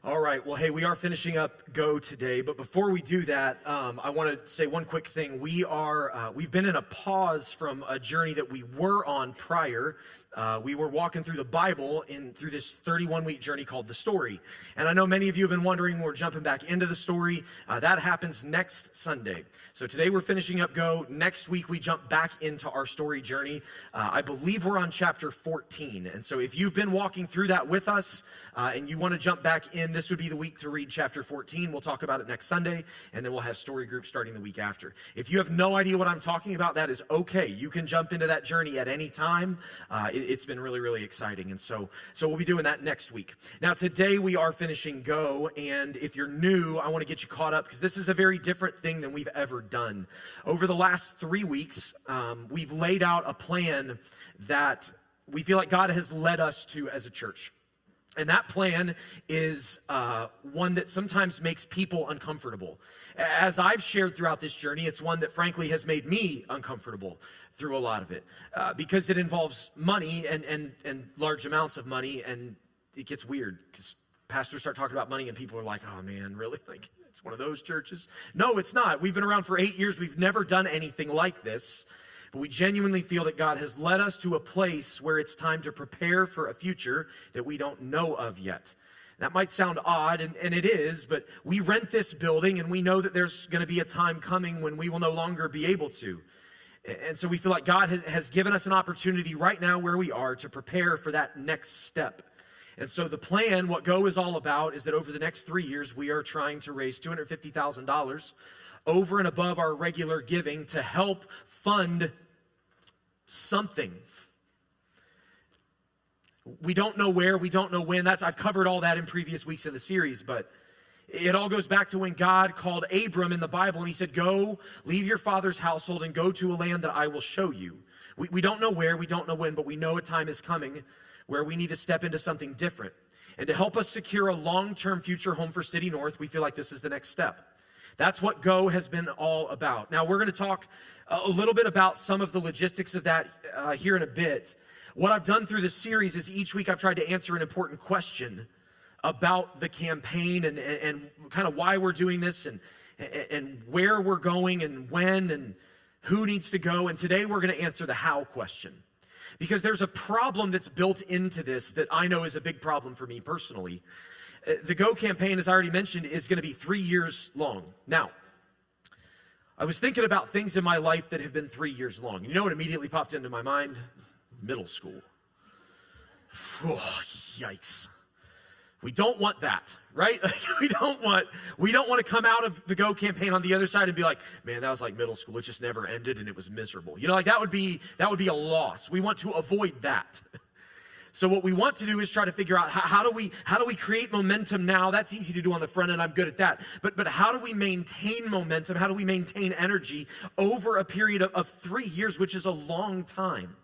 All right, well, hey, we are finishing up Go today, but before we do that, I want to say one quick thing. We've been in a pause from a journey that we were on prior. We were walking through the Bible through this 31-week journey called The Story. And I know many of you have been wondering when we're jumping back into the story. That happens next Sunday. So today we're finishing up Go. Next week we jump back into our story journey. I believe we're on chapter 14. And so if you've been walking through that with us and you want to jump back in, this would be the week to read chapter 14. We'll talk about it next Sunday, and then we'll have story groups starting the week after. If you have no idea what I'm talking about, that is okay. You can jump into that journey at any time. It's been really, really exciting. And so we'll be doing that next week. Now, today we are finishing Go. And if you're new, I want to get you caught up because this is a very different thing than we've ever done. Over the last 3 weeks, we've laid out a plan that we feel like God has led us to as a church. And that plan is one that sometimes makes people uncomfortable. As I've shared throughout this journey, it's one that frankly has made me uncomfortable through a lot of it because it involves money and large amounts of money, and it gets weird because pastors start talking about money and people are like, oh man, really? Like, it's one of those churches? No, it's not. We've been around for 8 years. We've never done anything like this. But we genuinely feel that God has led us to a place where it's time to prepare for a future that we don't know of yet. That might sound odd, and it is, but we rent this building, and we know that there's going to be a time coming when we will no longer be able to. And so we feel like God has given us an opportunity right now where we are to prepare for that next step. And so the plan, what Go is all about, is that over the next 3 years, we are trying to raise $250,000 over and above our regular giving to help fund something. We don't know where, we don't know when. I've covered all that in previous weeks of the series, but it all goes back to when God called Abram in the Bible and he said, go, leave your father's household and go to a land that I will show you. We don't know where, we don't know when, but we know a time is coming where we need to step into something different. And to help us secure a long-term future home for City North, we feel like this is the next step. That's what Go has been all about. Now, we're going to talk a little bit about some of the logistics of that here in a bit. What I've done through this series is each week I've tried to answer an important question about the campaign and kind of why we're doing this and where we're going and when and who needs to go. And today we're going to answer the how question. Because there's a problem that's built into this that I know is a big problem for me personally. The Go campaign, as I already mentioned, is going to be 3 years long. Now, I was thinking about things in my life that have been 3 years long. You know what immediately popped into my mind? Middle school. Oh, yikes. We don't want that, right? We don't want to come out of the Go campaign on the other side and be like, man, that was like middle school. It just never ended and it was miserable. You know, like that would be a loss. We want to avoid that. So what we want to do is try to figure out how do we create momentum now? That's easy to do on the front end. I'm good at that. But how do we maintain momentum? How do we maintain energy over a period of 3 years, which is a long time?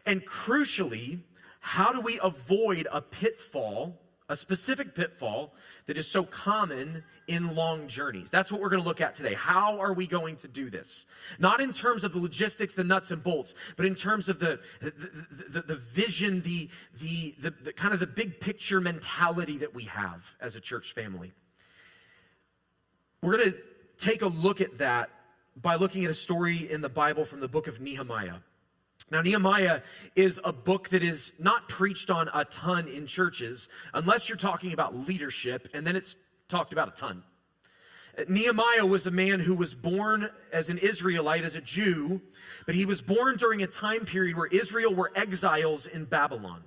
And crucially, how do we avoid a pitfall, a specific pitfall that is so common in long journeys? That's what we're going to look at today. How are we going to do this? Not in terms of the logistics, the nuts and bolts, but in terms of the vision, the kind of the big picture mentality that we have as a church family. We're going to take a look at that by looking at a story in the Bible from the book of Nehemiah. Now, Nehemiah is a book that is not preached on a ton in churches unless you're talking about leadership, and then it's talked about a ton. Nehemiah was a man who was born as an Israelite, as a Jew, but he was born during a time period where Israel were exiles in Babylon.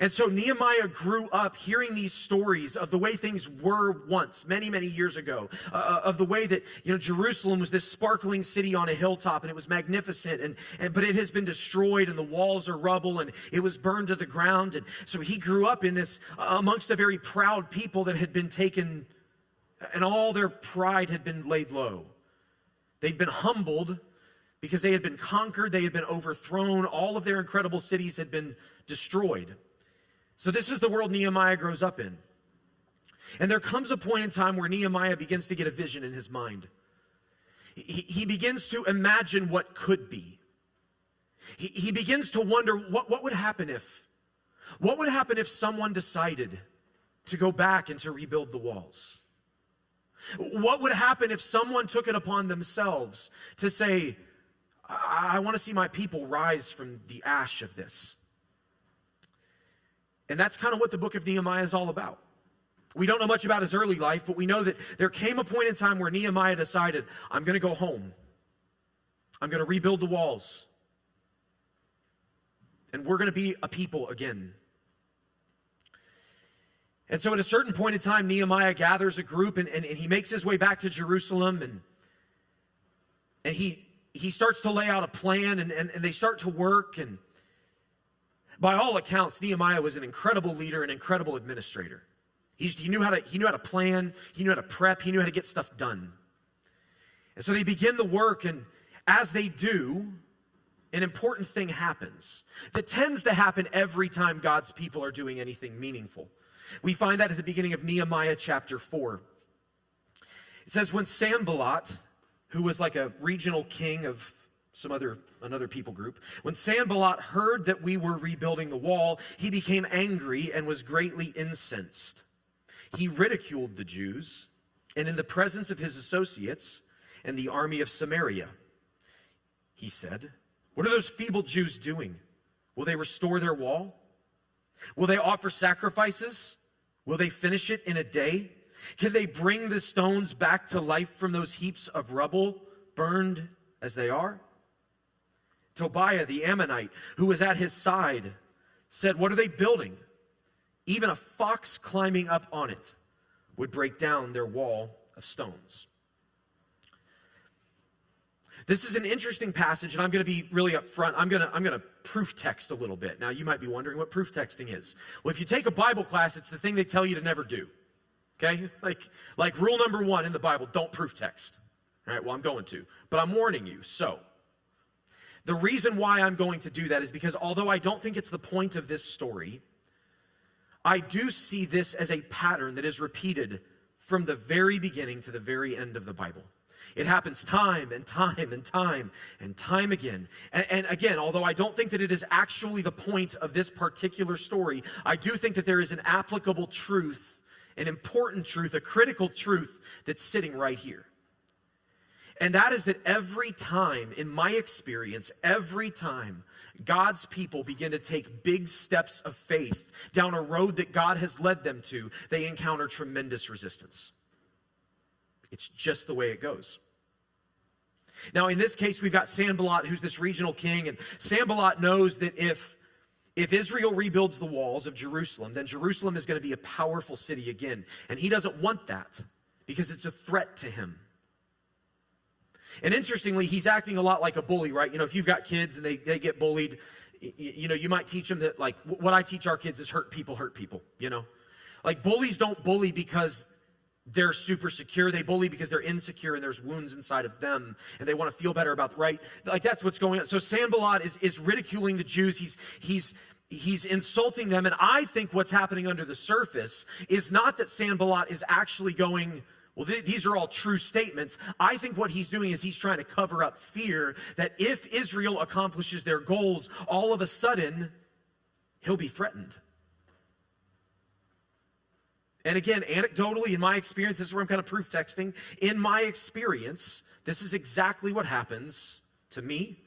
And so Nehemiah grew up hearing these stories of the way things were once, many, many years ago, of the way that, Jerusalem was this sparkling city on a hilltop and it was magnificent, but it has been destroyed and the walls are rubble and it was burned to the ground. And so he grew up in this amongst a very proud people that had been taken and all their pride had been laid low. They'd been humbled because they had been conquered, they had been overthrown, all of their incredible cities had been destroyed. So this is the world Nehemiah grows up in. And there comes a point in time where Nehemiah begins to get a vision in his mind. He begins to imagine what could be. He begins to wonder what would happen if someone decided to go back and to rebuild the walls? What would happen if someone took it upon themselves to say, I want to see my people rise from the ash of this? And that's kind of what the book of Nehemiah is all about. We don't know much about his early life, but we know that there came a point in time where Nehemiah decided, I'm going to go home. I'm going to rebuild the walls. And we're going to be a people again. And so at a certain point in time, Nehemiah gathers a group and he makes his way back to Jerusalem, and he starts to lay out a plan, and they start to work. And by all accounts, Nehemiah was an incredible leader, an incredible administrator. He knew how to plan, he knew how to prep, he knew how to get stuff done. And so they begin the work, and as they do, an important thing happens that tends to happen every time God's people are doing anything meaningful. We find that at the beginning of Nehemiah chapter 4. It says, when Sanballat, who was like a regional king of another people group, when Sanballat heard that we were rebuilding the wall, he became angry and was greatly incensed. He ridiculed the Jews, and in the presence of his associates and the army of Samaria, he said, what are those feeble Jews doing? Will they restore their wall? Will they offer sacrifices? Will they finish it in a day? Can they bring the stones back to life from those heaps of rubble, burned as they are? Tobiah the Ammonite, who was at his side, said, what are they building? Even a fox climbing up on it would break down their wall of stones. This is an interesting passage, and I'm going to be really upfront. I'm going to proof text a little bit. Now, you might be wondering what proof texting is. Well, if you take a Bible class, it's the thing they tell you to never do. Okay? Like rule number 1 in the Bible, don't proof text. All right, well, I'm going to. But I'm warning you. So, the reason why I'm going to do that is because although I don't think it's the point of this story, I do see this as a pattern that is repeated from the very beginning to the very end of the Bible. It happens time and time and time and time again. And again, although I don't think that it is actually the point of this particular story, I do think that there is an applicable truth, an important truth, a critical truth that's sitting right here. And that is that every time, in my experience, every time God's people begin to take big steps of faith down a road that God has led them to, they encounter tremendous resistance. It's just the way it goes. Now, in this case, we've got Sanballat, who's this regional king, and Sanballat knows that if Israel rebuilds the walls of Jerusalem, then Jerusalem is going to be a powerful city again. And he doesn't want that because it's a threat to him. And interestingly, he's acting a lot like a bully, right? You know, if you've got kids and they get bullied, you might teach them that, like, what I teach our kids is hurt people, you know? Like, bullies don't bully because they're super secure. They bully because they're insecure and there's wounds inside of them and they want to feel better about, right? Like, that's what's going on. So Sanballat is ridiculing the Jews. He's insulting them. And I think what's happening under the surface is not that Sanballat is actually going, well, these are all true statements. I think what he's doing is he's trying to cover up fear that if Israel accomplishes their goals, all of a sudden, he'll be threatened. And again, anecdotally, in my experience, this is where I'm kind of proof texting. In my experience, this is exactly what happens to me.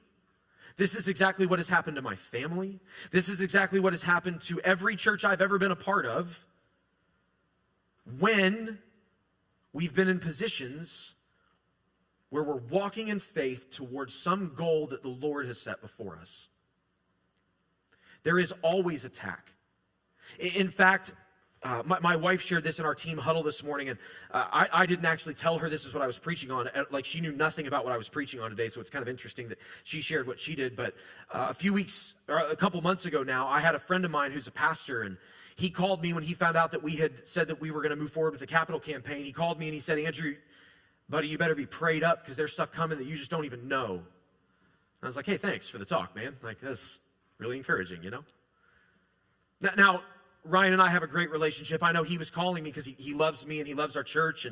This is exactly what has happened to my family. This is exactly what has happened to every church I've ever been a part of when we've been in positions where we're walking in faith towards some goal that the Lord has set before us. There is always attack. In fact, my wife shared this in our team huddle this morning, and I didn't actually tell her this is what I was preaching on. Like, she knew nothing about what I was preaching on today, so it's kind of interesting that she shared what she did. But a couple months ago now, I had a friend of mine who's a pastor, and he called me when he found out that we had said that we were going to move forward with the capital campaign. He called me and he said, Andrew, buddy, you better be prayed up because there's stuff coming that you just don't even know. And I was like, hey, thanks for the talk, man. Like, that's really encouraging, you know? Now, Ryan and I have a great relationship. I know he was calling me because he loves me and he loves our church,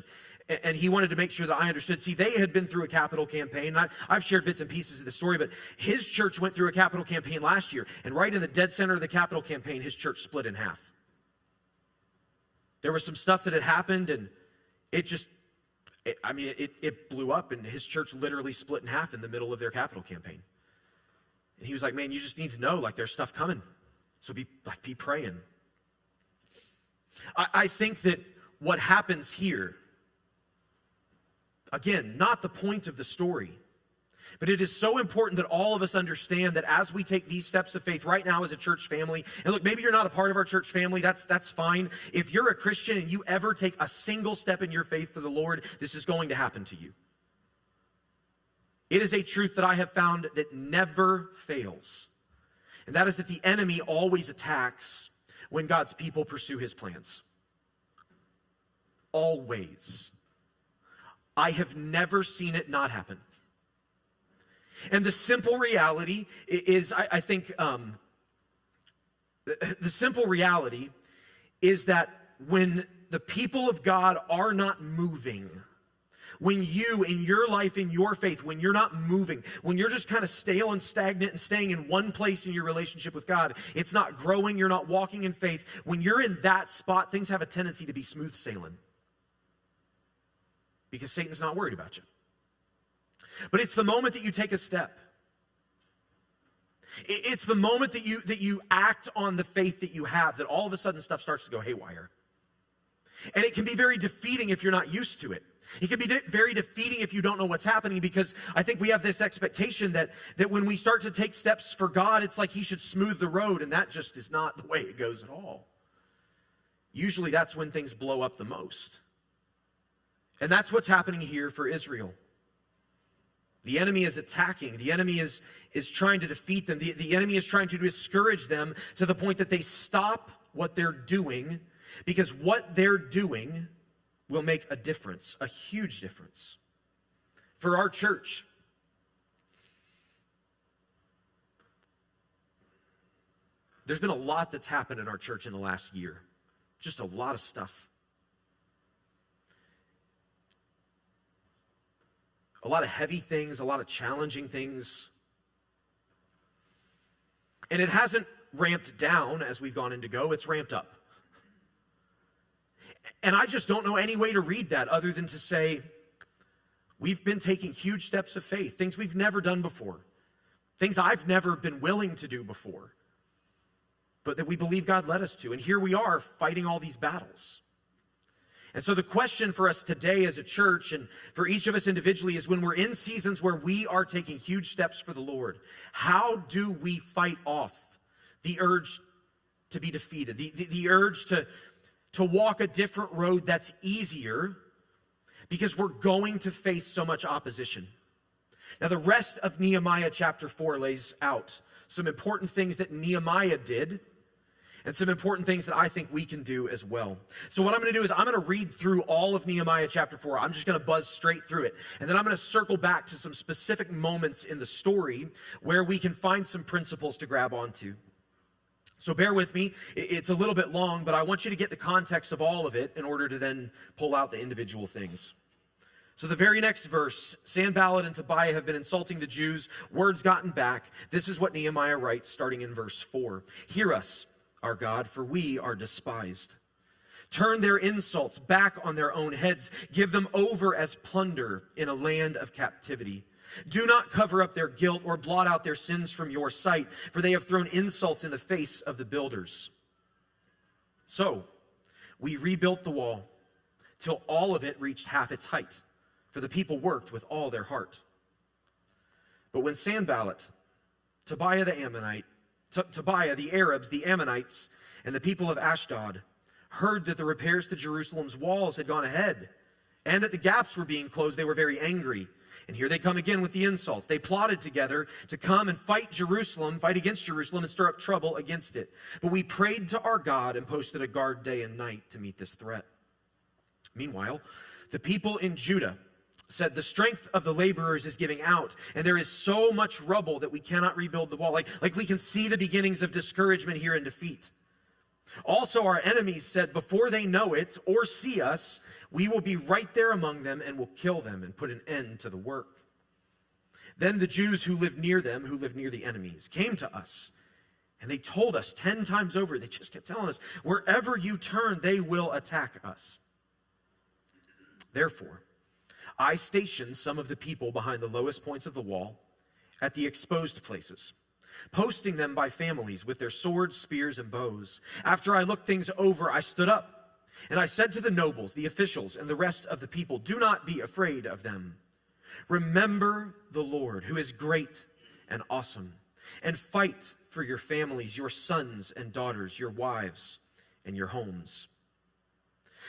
and he wanted to make sure that I understood. See, they had been through a capital campaign. I've shared bits and pieces of the story, but his church went through a capital campaign last year, and right in the dead center of the capital campaign, his church split in half. there was some stuff that had happened, and it blew up, and his church literally split in half in the middle of their capital campaign. And he was like, man, you just need to know, like, there's stuff coming. So be praying. I think that what happens here, again, not the point of the story, but it is so important that all of us understand that as we take these steps of faith right now as a church family, and look, maybe you're not a part of our church family, that's fine. If you're a Christian and you ever take a single step in your faith for the Lord, this is going to happen to you. It is a truth that I have found that never fails. And that is that the enemy always attacks when God's people pursue his plans. Always. I have never seen it not happen. And the simple reality is, I think, the simple reality is that when the people of God are not moving, when you, in your life, in your faith, when you're not moving, when you're just kind of stale and stagnant and staying in one place in your relationship with God, it's not growing, you're not walking in faith. When you're in that spot, things have a tendency to be smooth sailing because Satan's not worried about you. But it's the moment that you take a step. It's the moment that you act on the faith that you have that all of a sudden stuff starts to go haywire. And it can be very defeating if you're not used to it. It can be very defeating if you don't know what's happening, because I think we have this expectation that when we start to take steps for God, it's like he should smooth the road, and that just is not the way it goes at all. Usually that's when things blow up the most. And that's what's happening here for Israel. The enemy is attacking. The enemy is trying to defeat them. The enemy is trying to discourage them to the point that they stop what they're doing, because what they're doing will make a difference, a huge difference. For our church, there's been a lot that's happened in our church in the last year. Just a lot of stuff. A lot of heavy things, a lot of challenging things. And it hasn't ramped down as we've gone into Go, it's ramped up. And I just don't know any way to read that other than to say, we've been taking huge steps of faith, things we've never done before, things I've never been willing to do before, but that we believe God led us to. And here we are fighting all these battles. And so the question for us today as a church and for each of us individually is, when we're in seasons where we are taking huge steps for the Lord, how do we fight off the urge to be defeated, the urge to walk a different road that's easier, because we're going to face so much opposition? Now, the rest of Nehemiah chapter 4 lays out some important things that Nehemiah did and some important things that I think we can do as well. So what I'm going to do is I'm going to read through all of Nehemiah chapter 4. I'm just going to buzz straight through it. And then I'm going to circle back to some specific moments in the story where we can find some principles to grab onto. So bear with me. It's a little bit long, but I want you to get the context of all of it in order to then pull out the individual things. So the very next verse, Sanballat and Tobiah have been insulting the Jews. Word's gotten back. This is what Nehemiah writes, starting in verse 4. Hear us, our God, for we are despised. Turn their insults back on their own heads. Give them over as plunder in a land of captivity. Do not cover up their guilt or blot out their sins from your sight, for they have thrown insults in the face of the builders. So we rebuilt the wall till all of it reached half its height, for the people worked with all their heart. But when Sanballat, Tobiah the Ammonite, Tobiah, the Arabs, the Ammonites, and the people of Ashdod heard that the repairs to Jerusalem's walls had gone ahead and that the gaps were being closed, they were very angry. And here they come again with the insults. They plotted together to come and fight against Jerusalem and stir up trouble against it. But we prayed to our God and posted a guard day and night to meet this threat. Meanwhile, the people in Judah said, the strength of the laborers is giving out, and there is so much rubble that we cannot rebuild the wall. Like we can see the beginnings of discouragement here and defeat. Also, our enemies said, before they know it or see us, we will be right there among them and will kill them and put an end to the work. Then the Jews who lived near them, who lived near the enemies, came to us And they told us 10 times over, they just kept telling us, wherever you turn, they will attack us. Therefore, I stationed some of the people behind the lowest points of the wall at the exposed places, posting them by families with their swords, spears, and bows. After I looked things over, I stood up, and I said to the nobles, the officials, and the rest of the people, do not be afraid of them. Remember the Lord, who is great and awesome, and fight for your families, your sons and daughters, your wives, and your homes.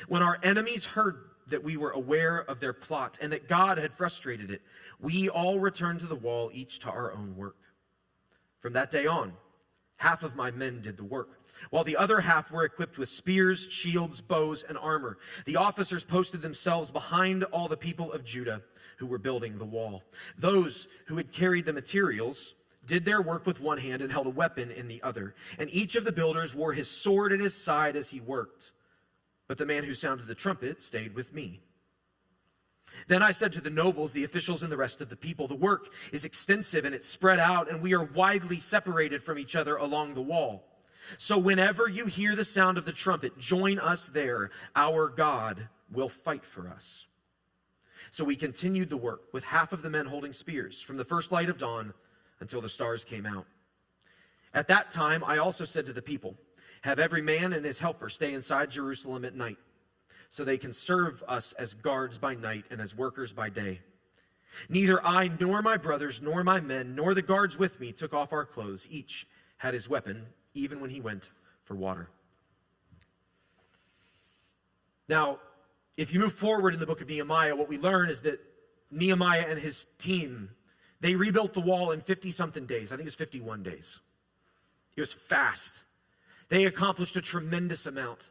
When our enemies heard that we were aware of their plot and that God had frustrated it, we all returned to the wall, each to our own work. From that day on, half of my men did the work, while the other half were equipped with spears, shields, bows, and armor. The officers posted themselves behind all the people of Judah who were building the wall. Those who had carried the materials did their work with one hand and held a weapon in the other. And each of the builders wore his sword at his side as he worked. But the man who sounded the trumpet stayed with me. Then I said to the nobles, the officials, and the rest of the people, the work is extensive and it's spread out, and we are widely separated from each other along the wall. So whenever you hear the sound of the trumpet, join us there. Our God will fight for us. So we continued the work with half of the men holding spears from the first light of dawn until the stars came out. At that time, I also said to the people, have every man and his helper stay inside Jerusalem at night, so they can serve us as guards by night and as workers by day. Neither I nor my brothers nor my men nor the guards with me took off our clothes. Each had his weapon, even when he went for water. Now, if you move forward in the book of Nehemiah, what we learn is that Nehemiah and his team, they rebuilt the wall in 50-something days. I think it's 51 days. It was fast. They accomplished a tremendous amount.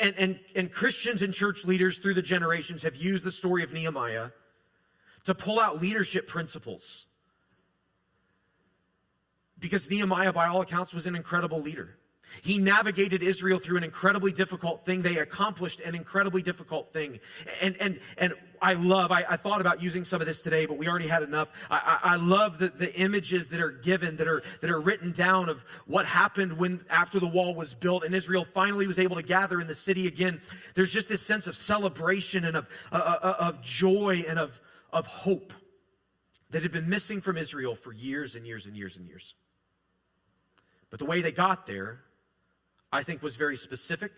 And Christians and church leaders through the generations have used the story of Nehemiah to pull out leadership principles. Because Nehemiah, by all accounts, was an incredible leader. He navigated Israel through an incredibly difficult thing. They accomplished an incredibly difficult thing. And I thought about using some of this today, but we already had enough. I love the images that are given, that are written down of what happened after the wall was built and Israel finally was able to gather in the city again. There's just this sense of celebration and of joy and of hope that had been missing from Israel for years and years and years and years. But the way they got there, I think, was very specific.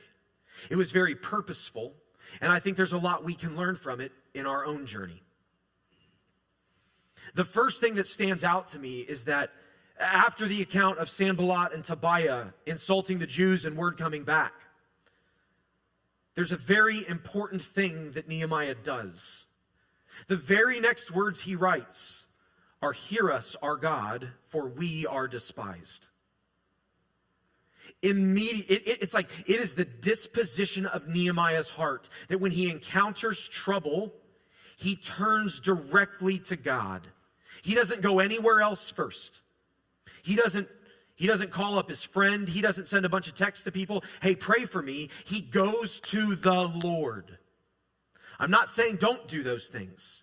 It was very purposeful. And I think there's a lot we can learn from it in our own journey. The first thing that stands out to me is that after the account of Sanballat and Tobiah insulting the Jews and word coming back, there's a very important thing that Nehemiah does. The very next words he writes are, "Hear us, our God, for we are despised." It's like it is the disposition of Nehemiah's heart that when he encounters trouble, he turns directly to God. He doesn't go anywhere else first. He doesn't call up his friend. He doesn't send a bunch of texts to people. Hey, pray for me. He goes to the Lord. I'm not saying don't do those things,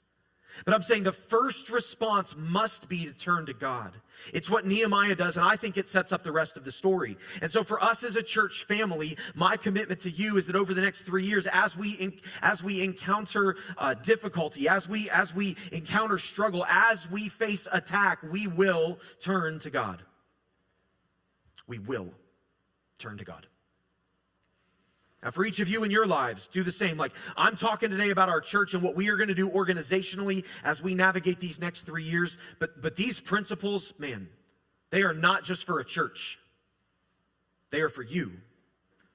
but I'm saying the first response must be to turn to God. It's what Nehemiah does, and I think it sets up the rest of the story. And so for us as a church family, my commitment to you is that over the next 3 years, as we encounter difficulty, as we encounter struggle, as we face attack, we will turn to God. We will turn to God. Now, for each of you in your lives, do the same. Like, I'm talking today about our church and what we are going to do organizationally as we navigate these next 3 years. But these principles, man, they are not just for a church. They are for you.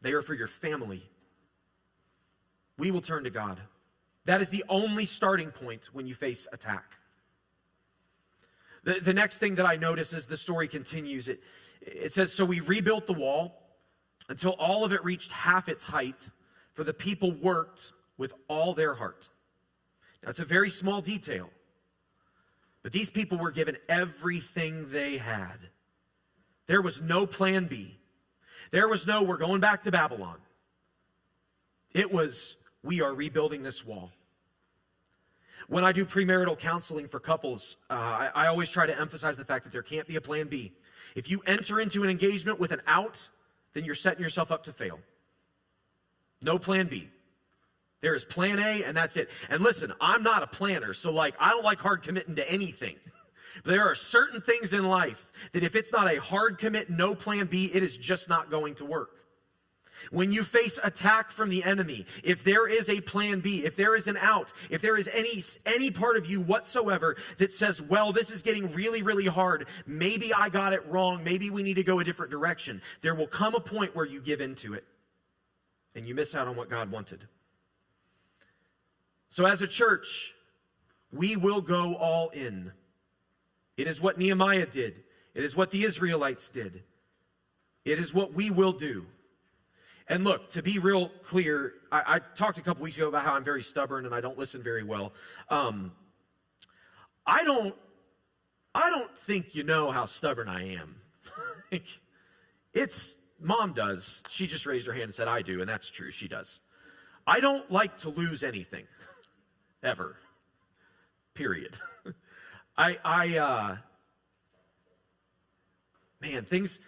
They are for your family. We will turn to God. That is the only starting point when you face attack. The next thing that I notice as the story continues, it says, so we rebuilt the wall until all of it reached half its height, for the people worked with all their heart. Now, it's a very small detail, but these people were given everything they had. There was no plan B. There was no, we're going back to Babylon. It was, we are rebuilding this wall. When I do premarital counseling for couples, I always try to emphasize the fact that there can't be a plan B. If you enter into an engagement with an out, then you're setting yourself up to fail. No plan B. There is plan A, and that's it. And listen, I'm not a planner, so I don't like hard committing to anything. There are certain things in life that if it's not a hard commit, no plan B, it is just not going to work. When you face attack from the enemy, if there is a plan B, if there is an out, if there is any part of you whatsoever that says, well, this is getting really, really hard, maybe I got it wrong, maybe we need to go a different direction, there will come a point where you give into it and you miss out on what God wanted. So as a church, we will go all in. It is what Nehemiah did. It is what the Israelites did. It is what we will do. And look, to be real clear, I talked a couple weeks ago about how I'm very stubborn and I don't listen very well. I don't think you know how stubborn I am. Mom does. She just raised her hand and said, I do, and that's true, she does. I don't like to lose anything, ever, period. Things...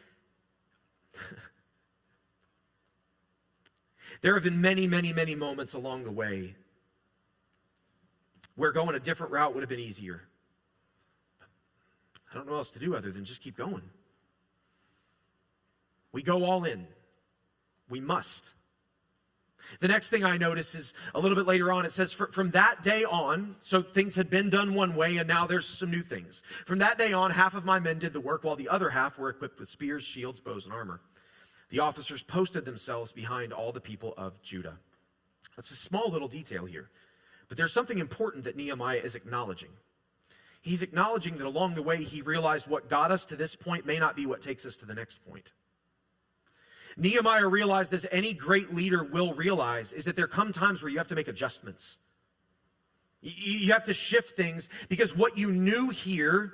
There have been many, many, many moments along the way where going a different route would have been easier. I don't know what else to do other than just keep going. We go all in. We must. The next thing I notice is a little bit later on, it says from that day on, so things had been done one way and now there's some new things. From that day on, half of my men did the work while the other half were equipped with spears, shields, bows, and armor. The officers posted themselves behind all the people of Judah. That's a small little detail here, but there's something important that Nehemiah is acknowledging. He's acknowledging that along the way he realized what got us to this point may not be what takes us to the next point. Nehemiah realized, as any great leader will realize, is that there come times where you have to make adjustments. You have to shift things because what you knew here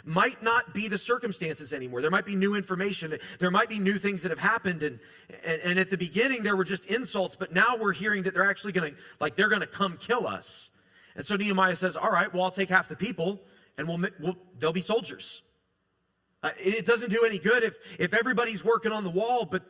might not be the circumstances anymore. There might be new information. There might be new things that have happened. And at the beginning, there were just insults, but now we're hearing that they're actually going to, they're going to come kill us. And so Nehemiah says, all right, well, I'll take half the people and they'll be soldiers. It doesn't do any good if everybody's working on the wall, but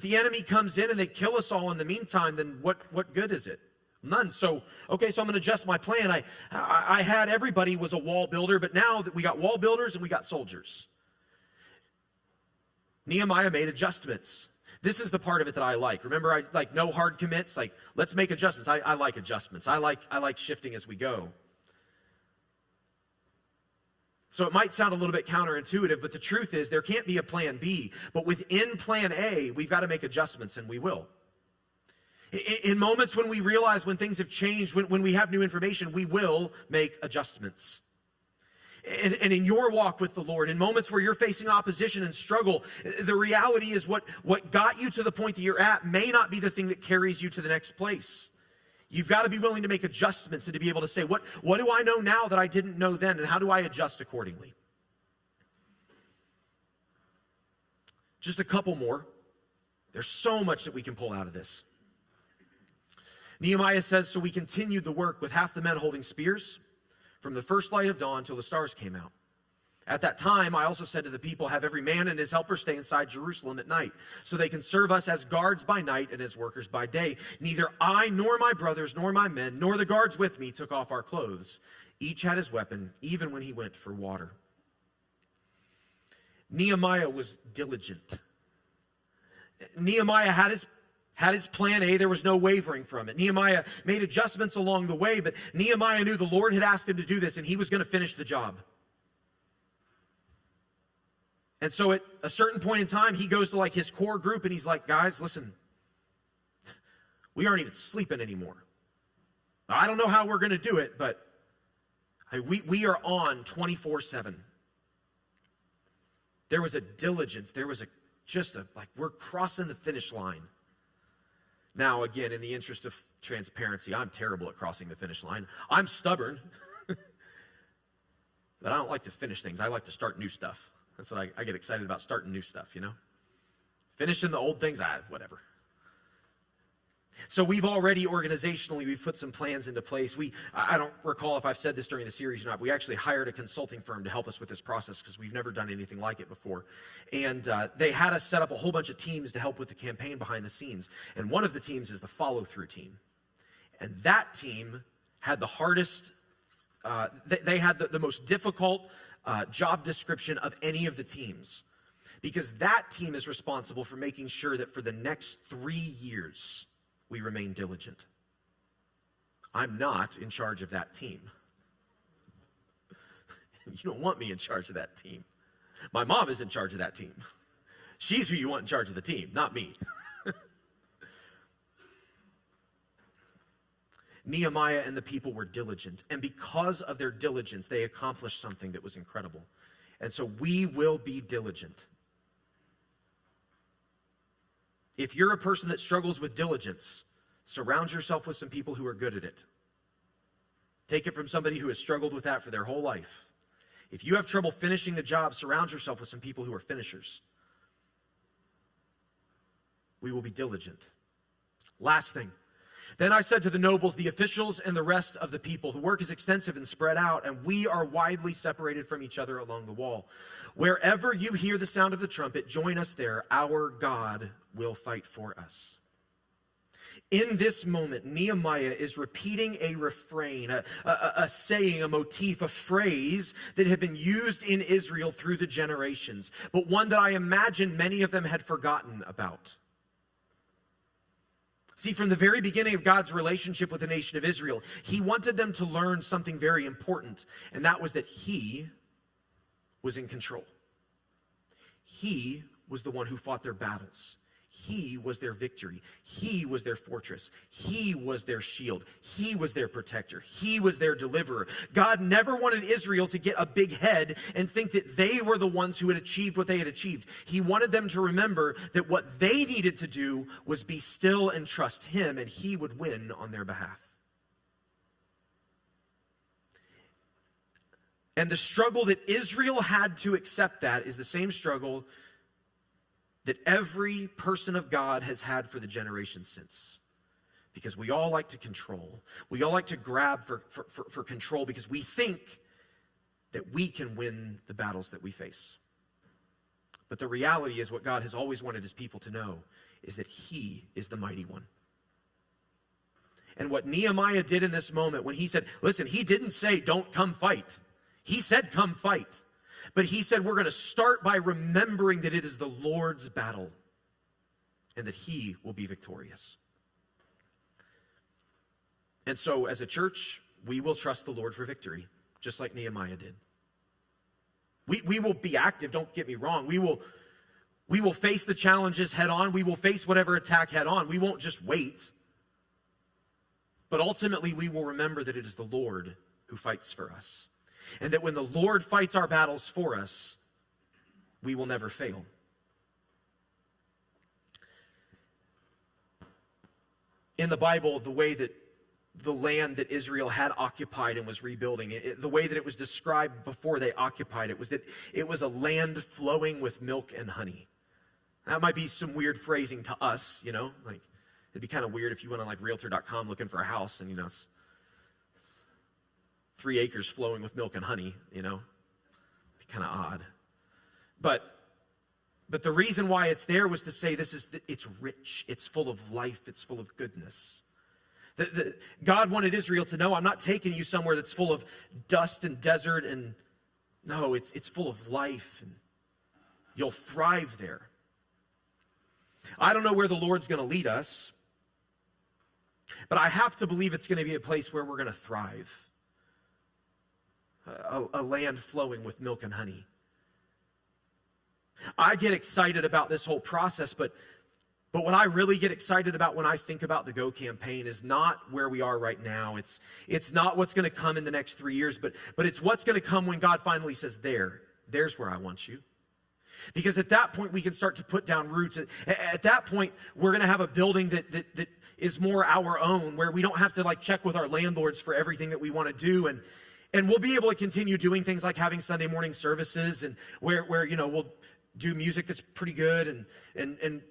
the enemy comes in and they kill us all in the meantime, then what good is it? None. So I'm going to adjust my plan. I had everybody was a wall builder, but now that we got wall builders and we got soldiers. Nehemiah made adjustments. This is the part of it that I like. Remember, I like no hard commits. Let's make adjustments. I like adjustments. I like shifting as we go. So it might sound a little bit counterintuitive, but the truth is there can't be a plan B. But within plan A, we've got to make adjustments, and we will. In moments when we realize when things have changed, when we have new information, we will make adjustments. And in your walk with the Lord, in moments where you're facing opposition and struggle, the reality is what got you to the point that you're at may not be the thing that carries you to the next place. You've got to be willing to make adjustments and to be able to say, what do I know now that I didn't know then, and how do I adjust accordingly? Just a couple more. There's so much that we can pull out of this. Nehemiah says, so we continued the work with half the men holding spears from the first light of dawn till the stars came out. At that time, I also said to the people, have every man and his helper stay inside Jerusalem at night, so they can serve us as guards by night and as workers by day. Neither I nor my brothers nor my men nor the guards with me took off our clothes. Each had his weapon, even when he went for water. Nehemiah was diligent. Nehemiah had his plan A. There was no wavering from it. Nehemiah made adjustments along the way, but Nehemiah knew the Lord had asked him to do this, and he was going to finish the job. And so at a certain point in time, he goes to his core group, and he's like, guys, listen, we aren't even sleeping anymore. I don't know how we're going to do it, but we are on 24/7. There was a diligence. There was we're crossing the finish line. Now, again, in the interest of transparency, I'm terrible at crossing the finish line. I'm stubborn, but I don't like to finish things. I like to start new stuff. That's what I get excited about, starting new stuff, Finishing the old things, whatever. So we've already organizationally, we've put some plans into place. I don't recall if I've said this during the series or not, but we actually hired a consulting firm to help us with this process because we've never done anything like it before. And they had us set up a whole bunch of teams to help with the campaign behind the scenes. And one of the teams is the follow-through team. And that team had the hardest, they had the most difficult job description of any of the teams. Because that team is responsible for making sure that for the next 3 years, we remain diligent. I'm not in charge of that team. You don't want me in charge of that team. My mom is in charge of that team. She's who you want in charge of the team, not me. Nehemiah and the people were diligent, and because of their diligence, they accomplished something that was incredible. And so we will be diligent. If you're a person that struggles with diligence, surround yourself with some people who are good at it. Take it from somebody who has struggled with that for their whole life. If you have trouble finishing the job, surround yourself with some people who are finishers. We will be diligent. Last thing. Then I said to the nobles, the officials, and the rest of the people, the work is extensive and spread out, and we are widely separated from each other along the wall. Wherever you hear the sound of the trumpet, join us there. Our God will fight for us. In this moment, Nehemiah is repeating a refrain, a saying, a motif, a phrase that had been used in Israel through the generations, but one that I imagine many of them had forgotten about. See, from the very beginning of God's relationship with the nation of Israel, he wanted them to learn something very important, and that was that he was in control. He was the one who fought their battles. He was their victory. He was their fortress. He was their shield. He was their protector. He was their deliverer. God never wanted Israel to get a big head and think that they were the ones who had achieved what they had achieved. He wanted them to remember that what they needed to do was be still and trust him, and he would win on their behalf. And the struggle that Israel had to accept that is the same struggle that every person of God has had for the generations since. Because we all like to control. We all like to grab for control because we think that we can win the battles that we face. But the reality is what God has always wanted his people to know is that he is the mighty one. And what Nehemiah did in this moment when he said, listen, he didn't say don't come fight. He said come fight. But he said, we're going to start by remembering that it is the Lord's battle and that he will be victorious. And so as a church, we will trust the Lord for victory, just like Nehemiah did. We will be active, don't get me wrong. We will face the challenges head on. We will face whatever attack head on. We won't just wait. But ultimately, we will remember that it is the Lord who fights for us. And that when the Lord fights our battles for us, we will never fail. In the Bible, the way that the land that Israel had occupied and was rebuilding, the way that it was described before they occupied it was that it was a land flowing with milk and honey. That might be some weird phrasing to us, you know, like it'd be kind of weird if you went on like realtor.com looking for a house and, you know, 3 acres flowing with milk and honey, you know, be kind of odd. But the reason why it's there was to say it's rich, it's full of life, it's full of goodness. God wanted Israel to know, I'm not taking you somewhere that's full of dust and desert, and no, it's full of life, and you'll thrive there. I don't know where the Lord's going to lead us, but I have to believe it's going to be a place where we're going to thrive. A land flowing with milk and honey. I get excited about this whole process, but what I really get excited about when I think about the Go campaign is not where we are right now. It's not what's going to come in the next 3 years, but it's what's going to come when God finally says, there's where I want you. Because at that point, we can start to put down roots. At that point, we're going to have a building that is more our own, where we don't have to like check with our landlords for everything that we want to do, and we'll be able to continue doing things like having Sunday morning services, and where you know, we'll do music that's pretty good, and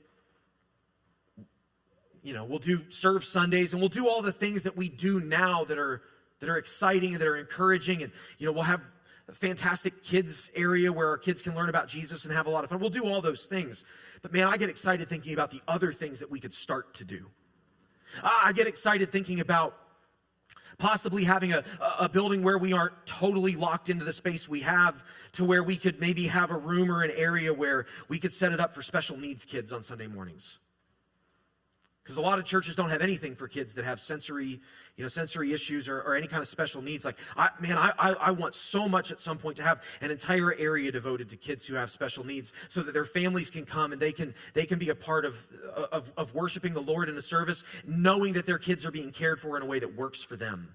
we'll do serve Sundays, and we'll do all the things that we do now that are exciting and that are encouraging. And, we'll have a fantastic kids area where our kids can learn about Jesus and have a lot of fun. We'll do all those things. But man, I get excited thinking about the other things that we could start to do. I get excited thinking about possibly having a building where we aren't totally locked into the space we have, to where we could maybe have a room or an area where we could set it up for special needs kids on Sunday mornings. Because a lot of churches don't have anything for kids that have sensory issues or any kind of special needs. Like, I want so much at some point to have an entire area devoted to kids who have special needs, so that their families can come and they can be a part of worshiping the Lord in a service, knowing that their kids are being cared for in a way that works for them.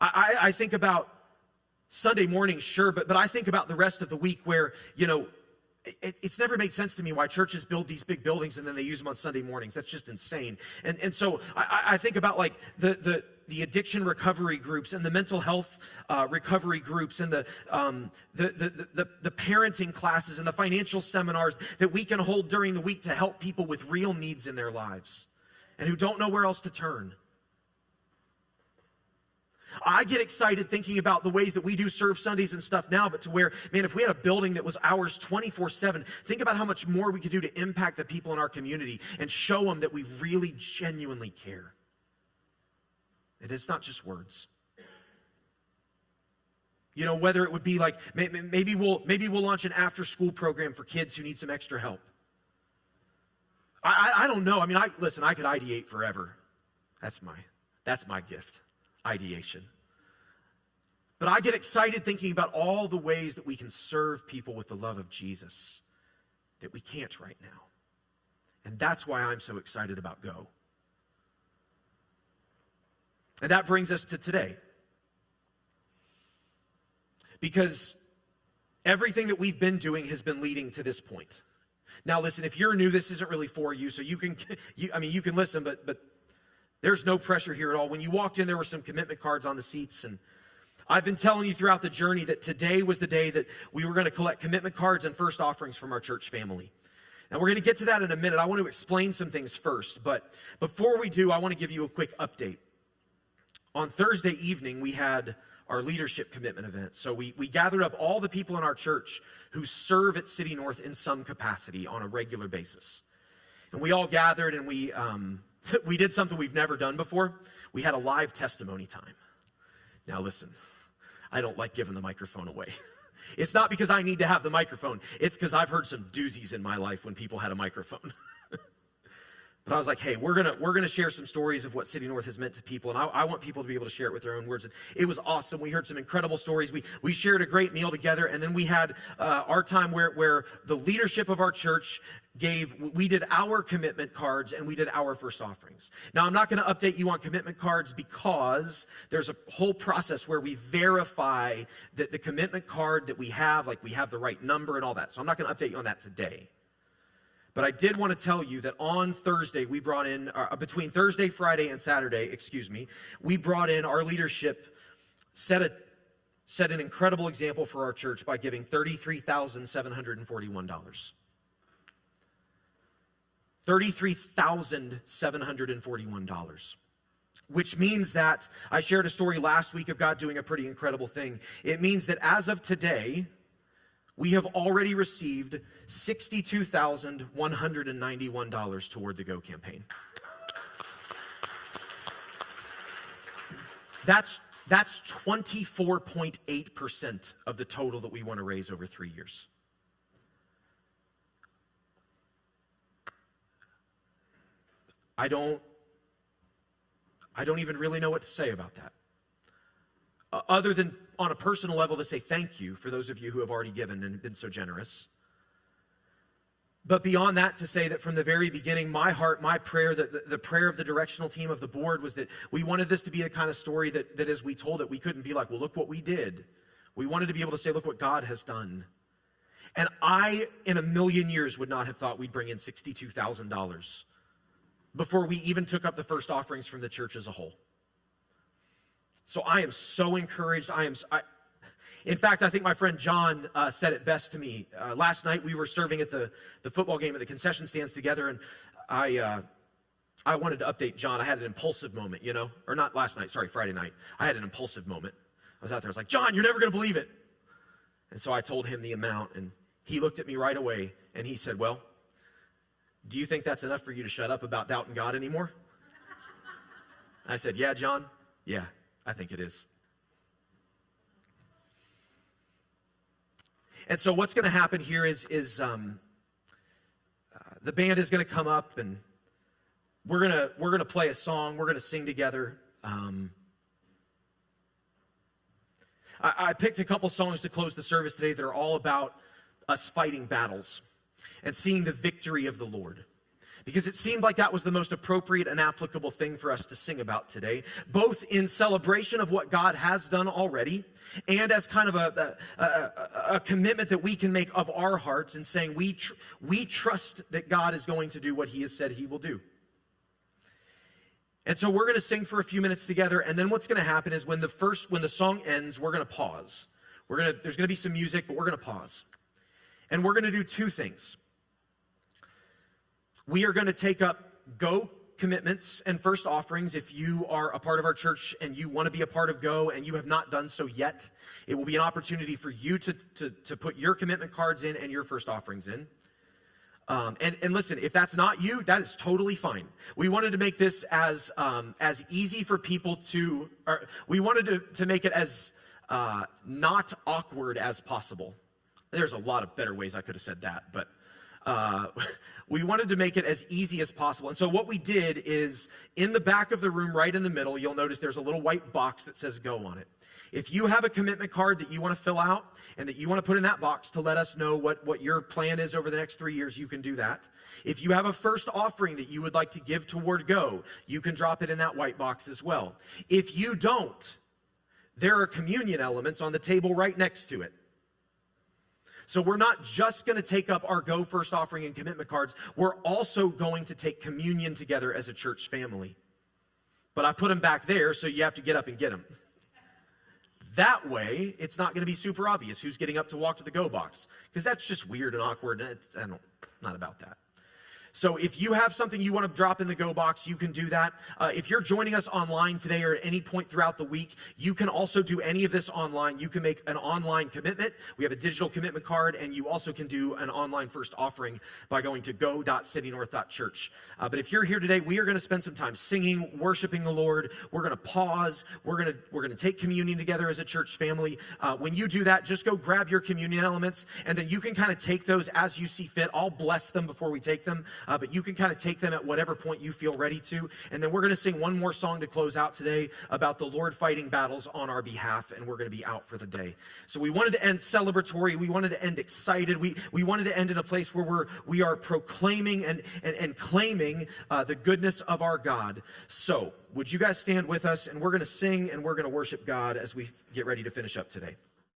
I think about Sunday mornings, sure, but I think about the rest of the week where, it's never made sense to me why churches build these big buildings and then they use them on Sunday mornings. That's just insane. And so I think about like the addiction recovery groups and the mental health recovery groups and the parenting classes and the financial seminars that we can hold during the week to help people with real needs in their lives and who don't know where else to turn. I get excited thinking about the ways that we do serve Sundays and stuff now, but to where, man, if we had a building that was ours 24/7, think about how much more we could do to impact the people in our community and show them that we really genuinely care. And it's not just words. Whether it would be like, maybe we'll launch an after-school program for kids who need some extra help. I don't know. I could ideate forever. That's my gift. Ideation. But I get excited thinking about all the ways that we can serve people with the love of Jesus that we can't right now. And that's why I'm so excited about Go. And that brings us to today. Because everything that we've been doing has been leading to this point. Now listen, if you're new, this isn't really for you, so you can listen, but there's no pressure here at all. When you walked in, there were some commitment cards on the seats, and I've been telling you throughout the journey that today was the day that we were going to collect commitment cards and first offerings from our church family. Now, we're going to get to that in a minute. I want to explain some things first, but before we do, I want to give you a quick update. On Thursday evening, we had our leadership commitment event. So we gathered up all the people in our church who serve at City North in some capacity on a regular basis. And we all gathered, and we did something we've never done before. We had a live testimony time. Now listen, I don't like giving the microphone away. It's not because I need to have the microphone. It's because I've heard some doozies in my life when people had a microphone. But I was like, hey, we're gonna share some stories of what City North has meant to people, and I want people to be able to share it with their own words. And it was awesome. We heard some incredible stories. We shared a great meal together, and then we had our time where the leadership of our church we did our commitment cards and we did our first offerings. Now, I'm not going to update you on commitment cards because there's a whole process where we verify that the commitment card that we have the right number and all that. So I'm not going to update you on that today. But I did want to tell you that on Thursday, we brought in, between Thursday, Friday, and Saturday, we brought in our leadership, set an incredible example for our church by giving $33,741. $33,741, which means that I shared a story last week of God doing a pretty incredible thing. It means that as of today, we have already received $62,191 toward the Go campaign. That's 24.8% of the total that we want to raise over 3 years. I don't even really know what to say about that. Other than on a personal level to say thank you for those of you who have already given and been so generous. But beyond that, to say that from the very beginning, my heart, my prayer, the prayer of the directional team of the board was that we wanted this to be the kind of story that as we told it, we couldn't be like, well, look what we did. We wanted to be able to say, look what God has done. And I, in a million years, would not have thought we'd bring in $62,000 before we even took up the first offerings from the church as a whole. So I am so encouraged. In fact, I think my friend John said it best to me. Last night we were serving at the football game at the concession stands together, and I wanted to update John. I had an impulsive moment, or not last night, sorry, Friday night. I had an impulsive moment. I was out there, I was like, John, you're never going to believe it. And so I told him the amount, and he looked at me right away, and he said, well, do you think that's enough for you to shut up about doubting God anymore? I said, yeah, John, yeah, I think it is. And so what's going to happen here is the band is going to come up, and we're gonna play a song. We're gonna sing together. I picked a couple songs to close the service today that are all about us fighting battles and seeing the victory of the Lord, because it seemed like that was the most appropriate and applicable thing for us to sing about today, both in celebration of what God has done already and as kind of a commitment that we can make of our hearts and saying we trust that God is going to do what he has said he will do. And so we're going to sing for a few minutes together, and then what's going to happen is when the song ends, we're going to pause. There's going to be some music, but we're going to pause. And we're going to do two things. We are going to take up Go commitments and first offerings. If you are a part of our church and you want to be a part of Go and you have not done so yet, it will be an opportunity for you to put your commitment cards in and your first offerings in. And listen, if that's not you, that is totally fine. We wanted to make this as easy for people we wanted to make it as not awkward as possible. There's a lot of better ways I could have said that, but we wanted to make it as easy as possible. And so what we did is in the back of the room, right in the middle, you'll notice there's a little white box that says Go on it. If you have a commitment card that you want to fill out and that you want to put in that box to let us know what your plan is over the next 3 years, you can do that. If you have a first offering that you would like to give toward Go, you can drop it in that white box as well. If you don't, there are communion elements on the table right next to it. So we're not just going to take up our Go first offering and commitment cards. We're also going to take communion together as a church family. But I put them back there, so you have to get up and get them. That way, it's not going to be super obvious who's getting up to walk to the Go box, because that's just weird and awkward, and not about that. So if you have something you want to drop in the Go box, you can do that. If you're joining us online today or at any point throughout the week, you can also do any of this online. You can make an online commitment. We have a digital commitment card, and you also can do an online first offering by going to go.citynorth.church. But if you're here today, we are going to spend some time singing, worshiping the Lord. We're going to pause. We're going to take communion together as a church family. When you do that, just go grab your communion elements, and then you can kind of take those as you see fit. I'll bless them before we take them. But you can kind of take them at whatever point you feel ready to. And then we're going to sing one more song to close out today about the Lord fighting battles on our behalf, and we're going to be out for the day. So we wanted to end celebratory. We wanted to end excited. We wanted to end in a place where we are proclaiming and claiming the goodness of our God. So would you guys stand with us, and we're going to sing and we're going to worship God as we get ready to finish up today.